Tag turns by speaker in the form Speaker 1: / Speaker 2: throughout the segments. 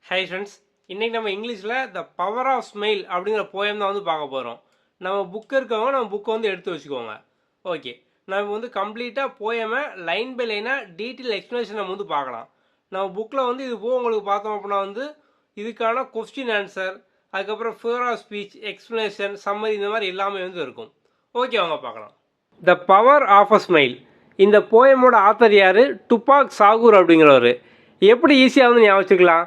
Speaker 1: Hi friends, இன்றைக்கி நம்ம இங்கிலீஷில் த பவர் ஆஃப் ஸ்மைல் அப்படிங்கிற போயம் தான் வந்து பார்க்க போகிறோம். நம்ம புக் இருக்கவங்க நம்ம புக்கை வந்து எடுத்து வச்சுக்கோங்க. ஓகே, நம்ம வந்து கம்ப்ளீட்டாக போயமை லைன் பை லைனாக டீட்டெயில் எக்ஸ்ப்ளனேஷன் நம்ம வந்து பார்க்கலாம். நம்ம புக்கில் வந்து இது போக உங்களுக்கு பார்த்தோம் அப்படின்னா வந்து இதுக்கான கொஸ்டின் ஆன்சர், அதுக்கப்புறம் figure of speech, explanation, summary, இந்த மாதிரி எல்லாமே வந்து இருக்கும். ஓகே, வாங்க பார்க்கலாம். The power of a smile. இந்த போயமோட ஆத்தர் யார்? டுபாக் சாகூர் அப்படிங்கிறவர். எப்படி ஈஸியாக வந்து ஞாபகம் வச்சுக்கலாம்.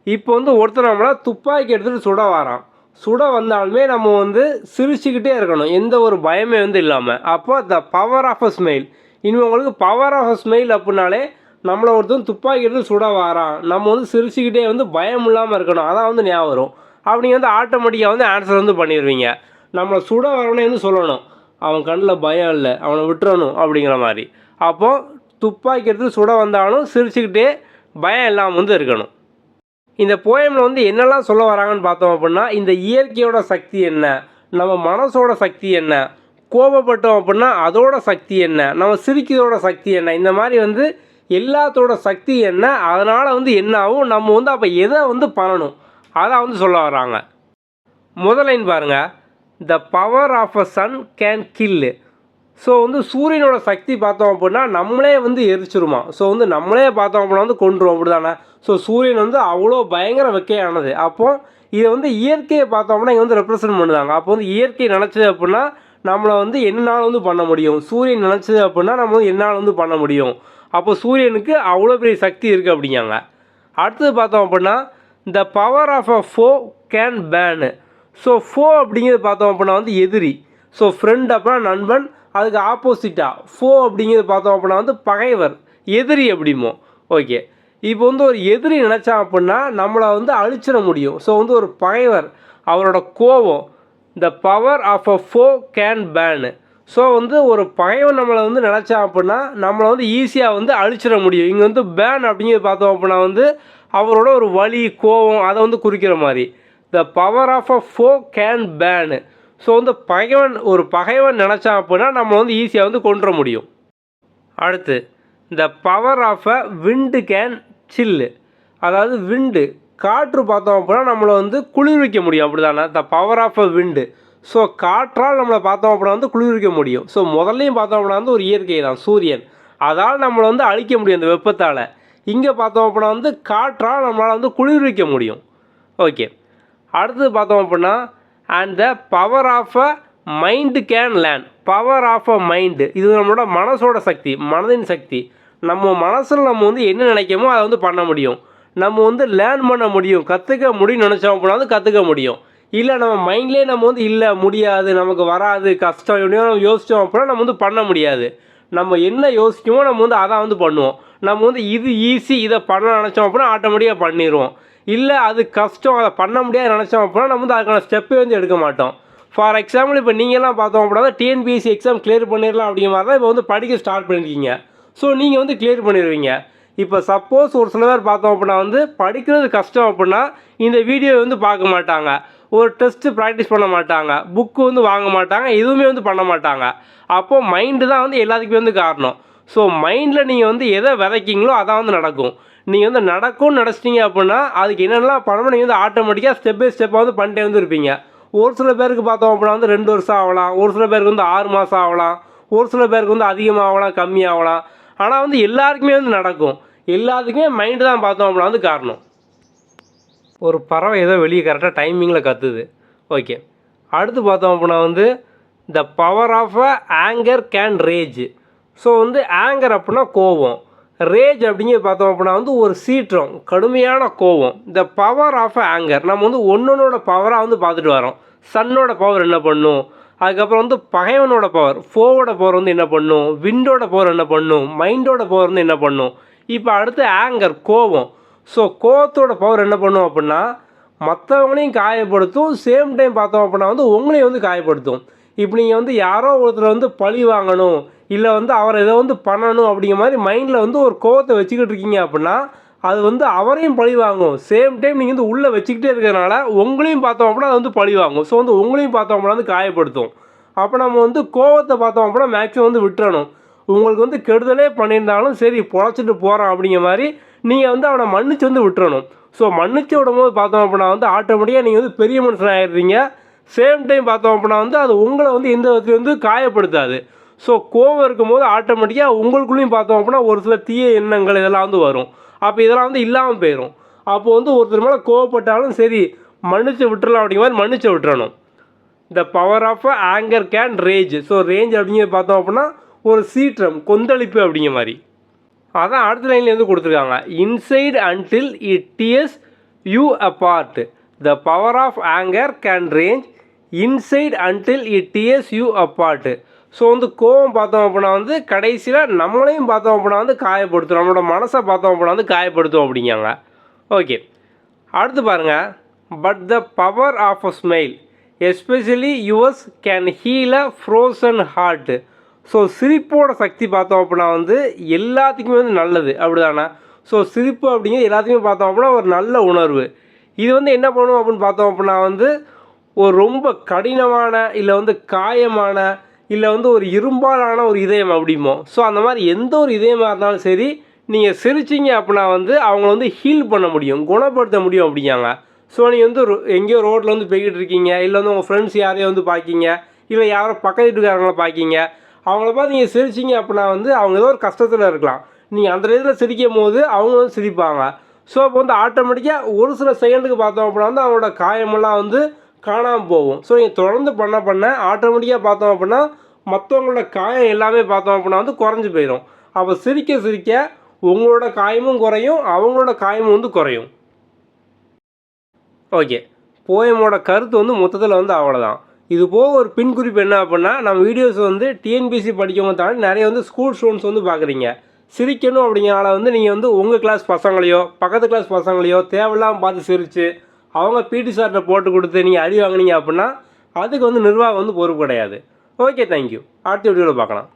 Speaker 1: இப்போ வந்து ஒருத்தர் நம்மளை துப்பாக்கி எடுத்துகிட்டு சுட வரான். சுட வந்தாலுமே நம்ம வந்து சிரிச்சுக்கிட்டே இருக்கணும், எந்த ஒரு பயமே வந்து இல்லாமல். அப்போ the power of a smile. இனிமேல் உங்களுக்கு பவர் ஆஃப் அ ஸ்மைல் அப்படின்னாலே நம்மளை ஒருத்தர் துப்பாக்கி எடுத்து சுட வரான், நம்ம வந்து சிரிச்சுக்கிட்டே வந்து பயம் இல்லாமல் இருக்கணும், அதான் வந்து ஞாபகம் வரும். அப்படி வந்து ஆட்டோமேட்டிக்காக வந்து ஆன்சர் வந்து பண்ணிடுவீங்க. நம்மளை சுட வரவனே வந்து சொல்லணும், அவன் கண்ணில் பயம் இல்லை, அவனை விட்டுறணும் அப்படிங்கிற மாதிரி. அப்போது துப்பாக்கி எடுத்து சுட வந்தாலும் சிரிச்சுக்கிட்டே பயம் இல்லாமல் வந்து இருக்கணும். இந்த போயமில் வந்து என்னெல்லாம் சொல்ல வராங்கன்னு பார்த்தோம் அப்படின்னா, இந்த இயற்கையோட சக்தி என்ன, நம்ம மனசோட சக்தி என்ன, கோபப்பட்டோம் அப்படின்னா அதோட சக்தி என்ன, நம்ம சிரிக்கிறதோட சக்தி என்ன, இந்த மாதிரி வந்து எல்லாத்தோட சக்தி என்ன, அதனால் வந்து என்ன ஆகும், நம்ம வந்து அப்போ எதை வந்து பண்ணணும், அதான் வந்து சொல்ல வராங்க. முதலைன்னு பாருங்கள், the power of a sun can kill. So வந்து சூரியனோட சக்தி பார்த்தோம் அப்படின்னா நம்மளே வந்து எரிச்சிருமா. ஸோ வந்து நம்மளே பார்த்தோம் அப்படின்னா வந்து கொண்டுருவோம், அப்படி தானே. ஸோ சூரியன் வந்து அவ்வளோ பயங்கர வெக்கையானது. அப்போது இதை வந்து இயற்கையை பார்த்தோம் அப்படின்னா இங்கே வந்து ரெப்ரசன்ட் பண்ணுறாங்க. அப்போ வந்து இயற்கை நினச்சது அப்படின்னா நம்மளை வந்து என்னால் வந்து பண்ண முடியும், சூரியன் நினச்சது அப்படின்னா நம்ம வந்து என்னால் வந்து பண்ண முடியும். அப்போ சூரியனுக்கு அவ்வளோ பெரிய சக்தி இருக்குது அப்படிங்காங்க. அடுத்தது பார்த்தோம் அப்படின்னா த பவர் ஆஃப் அ ஃபோ கேன் பேனு. ஸோ ஃபோ அப்படிங்கிறது பார்த்தோம் அப்படின்னா வந்து எதிரி. ஸோ ஃப்ரெண்ட் அப்படின்னா நண்பன், அதுக்கு ஆப்போசிட்டாக ஃபோ அப்படிங்கிறது பார்த்தோம் அப்படின்னா வந்து பகைவர், எதிரி அப்படிமோ. ஓகே, இப்போ வந்து ஒரு எதிரி நினச்சான் அப்படின்னா நம்மளை வந்து அழிச்சிட முடியும். ஸோ வந்து ஒரு பகைவர், அவரோட கோபம், த பவர் ஆஃப் அ ஃபோ கேன் பேனு. ஸோ வந்து ஒரு பகைவன் நம்மளை வந்து நினச்சான் அப்படின்னா நம்மளை வந்து ஈஸியாக வந்து அழிச்சிட முடியும். இங்கே வந்து பேன் அப்படிங்கிறது பார்த்தோம் அப்படின்னா வந்து அவரோட ஒரு வலி, கோபம், அதை வந்து குறிக்கிற மாதிரி. த பவர் ஆஃப் அ ஃபோ கேன் பேனு. ஸோ வந்து ஒரு பகைவன் நினச்சான் அப்படின்னா நம்ம வந்து ஈஸியாக வந்து கொண்டுற முடியும். அடுத்து the power of a wind can chill. அதாவது விண்டு, காற்று பார்த்தோம் அப்படின்னா நம்மளை வந்து குளிர்விக்க முடியும், அப்படி தானே. The power of a wind. So காற்றால் நம்மளை பார்த்தோம் அப்படின்னா வந்து குளிர்விக்க முடியும். ஸோ முதல்லையும் பார்த்தோம் அப்படின்னா வந்து ஒரு இயற்கை தான், சூரியன், அதால் நம்மளை வந்து அழிக்க முடியும் அந்த வெப்பத்தால். இங்கே பார்த்தோம் அப்படின்னா வந்து காற்றால் நம்மளால் வந்து குளிர்விக்க முடியும். ஓகே, அடுத்தது பார்த்தோம் அப்படின்னா and the power of a mind can learn. Power of a mind, இது நம்மளோட மனசோட சக்தி, மனதின் சக்தி. நம்ம மனசில் நம்ம வந்து என்ன நினைக்கமோ அதை வந்து பண்ண முடியும், நம்ம வந்து லேர்ன் பண்ண முடியும், கற்றுக்க முடியும்னு நினச்சோம் அப்படின்னா வந்து கற்றுக்க முடியும். இல்லை நம்ம மைண்ட்லேயே நம்ம வந்து இல்லை முடியாது, நமக்கு வராது, கஷ்டம், எப்படியோ நம்ம யோசித்தோம் அப்படின்னா நம்ம வந்து பண்ண முடியாது. நம்ம என்ன யோசிக்குமோ நம்ம வந்து அதான் வந்து பண்ணுவோம். நம்ம வந்து இது ஈஸி, இதை பண்ண நினச்சோம் அப்படின்னா ஆட்டோமேட்டிக்காக பண்ணிடுவோம். இல்லை அது கஷ்டம், அதை பண்ண முடியாது நினச்சோம் அப்படின்னா நம்ம வந்து அதுக்கான ஸ்டெப்பே வந்து எடுக்க மாட்டோம். ஃபார் எக்ஸாம்பிள் இப்போ நீங்கள்லாம் பார்த்தோம் அப்படின்னா டிஎன்பிஎஸ்சி எக்ஸாம் கிளியர் பண்ணிடலாம் அப்படிங்கிற மாதிரி தான் இப்போ வந்து படிக்க ஸ்டார்ட் பண்ணியிருக்கீங்க. ஸோ நீங்கள் வந்து கிளியர் பண்ணிடுவீங்க. இப்போ சப்போஸ் ஒரு சில பேர் பார்த்தோம் அப்படின்னா வந்து படிக்கிறது கஷ்டம் அப்படின்னா இந்த வீடியோ வந்து பார்க்க மாட்டாங்க, ஒரு டெஸ்ட்டு ப்ராக்டிஸ் பண்ண மாட்டாங்க, புக்கு வந்து வாங்க மாட்டாங்க, எதுவுமே வந்து பண்ண மாட்டாங்க. அப்போது மைண்டு தான் வந்து எல்லாத்துக்குமே வந்து காரணம். ஸோ மைண்டில் நீங்கள் வந்து எதை விதைக்கிங்களோ அதான் வந்து நடக்கும். நீங்கள் வந்து நடக்கும்னு நினச்சிட்டிங்க அப்படின்னா அதுக்கு என்னென்னலாம் பண்ணணும் நீங்கள் வந்து ஆட்டோமேட்டிக்காக ஸ்டெப் பை ஸ்டெப்பாக வந்து பண்ணிட்டே வந்து இருப்பீங்க. ஒரு சில பேருக்கு பார்த்தோம் அப்படின்னா வந்து 2 வருஷம் ஆகலாம், ஒரு சில பேருக்கு வந்து 6 மாதம் ஆகலாம், ஒரு சில பேருக்கு வந்து அதிகமாகலாம், கம்மியாகலாம். ஆனால் வந்து எல்லாருக்குமே வந்து நடக்கும். எல்லாத்துக்குமே மைண்டு தான் பார்த்தோம் அப்படின்னா வந்து காரணம். ஒரு பறவை ஏதோ வெளியே கரெக்டாக டைமிங்கில் கத்துது. ஓகே, அடுத்து பார்த்தோம் அப்படின்னா வந்து the power of a anger can rage. So வந்து ஆங்கர் அப்படின்னா கோபம், ரேஜ் அப்படிங்கிறது பார்த்தோம் அப்படின்னா வந்து ஒரு சீற்றம், கடுமையான கோபம். த பவர் ஆஃப் ஆங்கர், நம்ம வந்து ஒன்னொன்னோட பவராக வந்து பார்த்துட்டு வரோம். சன்னோட பவர் என்ன பண்ணும், அதுக்கப்புறம் வந்து பகைவனோட பவர், ஃபோவோட பவர் வந்து என்ன பண்ணும், விண்டோட பவர் என்ன பண்ணும், மைண்டோட பவர் வந்து என்ன பண்ணும். இப்போ அடுத்து ஆங்கர், கோபம். ஸோ கோபத்தோட பவர் என்ன பண்ணும் அப்படின்னா மற்றவங்களையும் காயப்படுத்தும், சேம் டைம் பார்த்தோம் அப்படின்னா வந்து உங்களையும் வந்து காயப்படுத்தும். இப்போ நீங்கள் வந்து யாரோ ஒருத்தர் வந்து பழி வாங்கணும், இல்லை வந்து அவரை எதை வந்து பண்ணணும் அப்படிங்கிற மாதிரி மைண்டில் வந்து ஒரு கோவத்தை வச்சுக்கிட்டு இருக்கீங்க அப்படின்னா அது வந்து அவரையும் பழி வாங்கும். சேம் டைம் நீங்கள் வந்து உள்ளே வச்சுக்கிட்டே இருக்கிறதுனால உங்களையும் பார்த்தோம் அப்படின்னா அது வந்து பழி வாங்கும். ஸோ வந்து உங்களையும் பார்த்தோம் அப்படின்னா வந்து காயப்படுத்தும். அப்போ நம்ம வந்து கோவத்தை பார்த்தோம் அப்படின்னா மேக்ஸிமம் வந்து விட்டுறணும். உங்களுக்கு வந்து கெடுதலே பண்ணியிருந்தாலும் சரி பொழைச்சிட்டு போகிறான் அப்படிங்கிற மாதிரி நீங்கள் வந்து அவனை மன்னிச்சு வந்து விட்டுறணும். ஸோ மன்னிச்சு விடும்போது பார்த்தோம் அப்படின்னா வந்து ஆட்டோமேட்டிக்காக நீங்கள் வந்து பெரிய மனுஷன் ஆகிடுறீங்க. சேம் டைம் பார்த்தோம் அப்படின்னா வந்து அது உங்களை வந்து எந்த விதத்துலையும் வந்து காயப்படுத்தாது. ஸோ கோவம் இருக்கும்போது ஆட்டோமேட்டிக்காக உங்களுக்குள்ளேயும் பார்த்தோம் அப்படின்னா ஒரு சில தீய எண்ணங்கள் இதெல்லாம் வந்து வரும். அப்போ இதெல்லாம் வந்து இல்லாமல் போயிடும். அப்போ வந்து ஒருத்தர் மேலே கோவப்பட்டாலும் சரி மன்னிச்சு விட்டுறலாம் அப்படிங்கிற மாதிரி மன்னிச்சு விட்டுறணும். The power of anger can rage. So range அப்படிங்கிறது பார்த்தோம் அப்படின்னா ஒரு சீற்றம், கொந்தளிப்பு அப்படிங்கிற மாதிரி. அதான் அடுத்த லைன்லேருந்து கொடுத்துருக்காங்க. Inside until it tears you apart. The power of anger can range inside until it tears you apart. So வந்து கோவம் பார்த்தோம் அப்படின்னா வந்து கடைசியில் நம்மளையும் பார்த்தோம் அப்படின்னா வந்து காயப்படுத்தும், நம்மளோட மனசை பார்த்தோம் அப்படின்னா வந்து காயப்படுத்தும் அப்படிங்காங்க. ஓகே, அடுத்து பாருங்கள். But the power of a smile especially yours can heal a frozen heart. So சிரிப்போட சக்தி பார்த்தோம் அப்படின்னா வந்து எல்லாத்துக்குமே வந்து நல்லது, அப்படிதானே? ஸோ சிரிப்பு அப்படிங்கிறது எல்லாத்துக்குமே பார்த்தோம் அப்படின்னா ஒரு நல்ல உணர்வு. இது வந்து என்ன பண்ணும் அப்படின்னு பார்த்தோம் அப்படின்னா வந்து ஒரு ரொம்ப கடினமான இல்லை வந்து காயமான இல்லை வந்து ஒரு இரும்பாலான ஒரு இதயம் அப்படிமோ. ஸோ அந்த மாதிரி எந்த ஒரு இதயமாக இருந்தாலும் சரி நீங்கள் சிரிச்சிங்க அப்படின்னா வந்து அவங்கள வந்து ஹீல் பண்ண முடியும், குணப்படுத்த முடியும் அப்படிங்காங்க. ஸோ நீங்கள் வந்து எங்கேயோ ரோட்டில் வந்து போய்கிட்டு இருக்கீங்க, இல்லை வந்து உங்கள் ஃப்ரெண்ட்ஸ் யாரையும் வந்து பார்க்கிங்க, இல்லை யாரோ பக்கத்து வீட்டுக்காரங்களை பார்க்கிங்க, அவங்கள பார்த்து நீங்கள் சிரிச்சிங்க அப்படின்னா வந்து அவங்க ஏதோ ஒரு கஷ்டத்தில் இருக்கலாம், நீங்கள் அந்த நேரத்தில் சிரிக்கும் போது அவங்க வந்து சிரிப்பாங்க. ஸோ அப்போ வந்து ஆட்டோமேட்டிக்காக ஒரு சில செகண்டுக்கு பார்த்தோம் அப்படின்னா வந்து அவங்களோட காயமெல்லாம் வந்து காணாமல் போகும். ஸோ நீங்கள் தொடர்ந்து பண்ண ஆட்டோமேட்டிக்காக பார்த்தோம் அப்படின்னா மற்றவங்களோட காயம் எல்லாமே பார்த்தோம் அப்படின்னா வந்து குறைஞ்சி போயிடும். அப்போ சிரிக்க சிரிக்க உங்களோட காயமும் குறையும், அவங்களோட காயமும் வந்து குறையும். ஓகே, போயமோட கருத்து வந்து மொத்தத்தில் வந்து அவ்வளோதான். இது போக ஒரு பின் குறிப்பு என்ன அப்படின்னா, நம்ம வீடியோஸ் வந்து டிஎன்பிசி படிக்கவங்க தாண்டி நிறைய வந்து ஸ்கூல் ஸ்டூடெண்ட்ஸ் வந்து பார்க்குறீங்க. சிரிக்கணும் அப்படிங்கிறனால வந்து நீங்கள் வந்து உங்கள் கிளாஸ் பசங்களையோ பக்கத்து கிளாஸ் பசங்களையோ தேவையில்லாமல் பார்த்து சிரித்து அவங்க பிடி சார்கிட்ட போட்டு கொடுத்து நீங்கள் அடி வாங்கினீங்க அப்படின்னா அதுக்கு வந்து நிர்வாகம் வந்து பொறுப்பு கிடையாது. Okay, thank you. அடுத்த வீடியோவில் பார்க்கலாம்.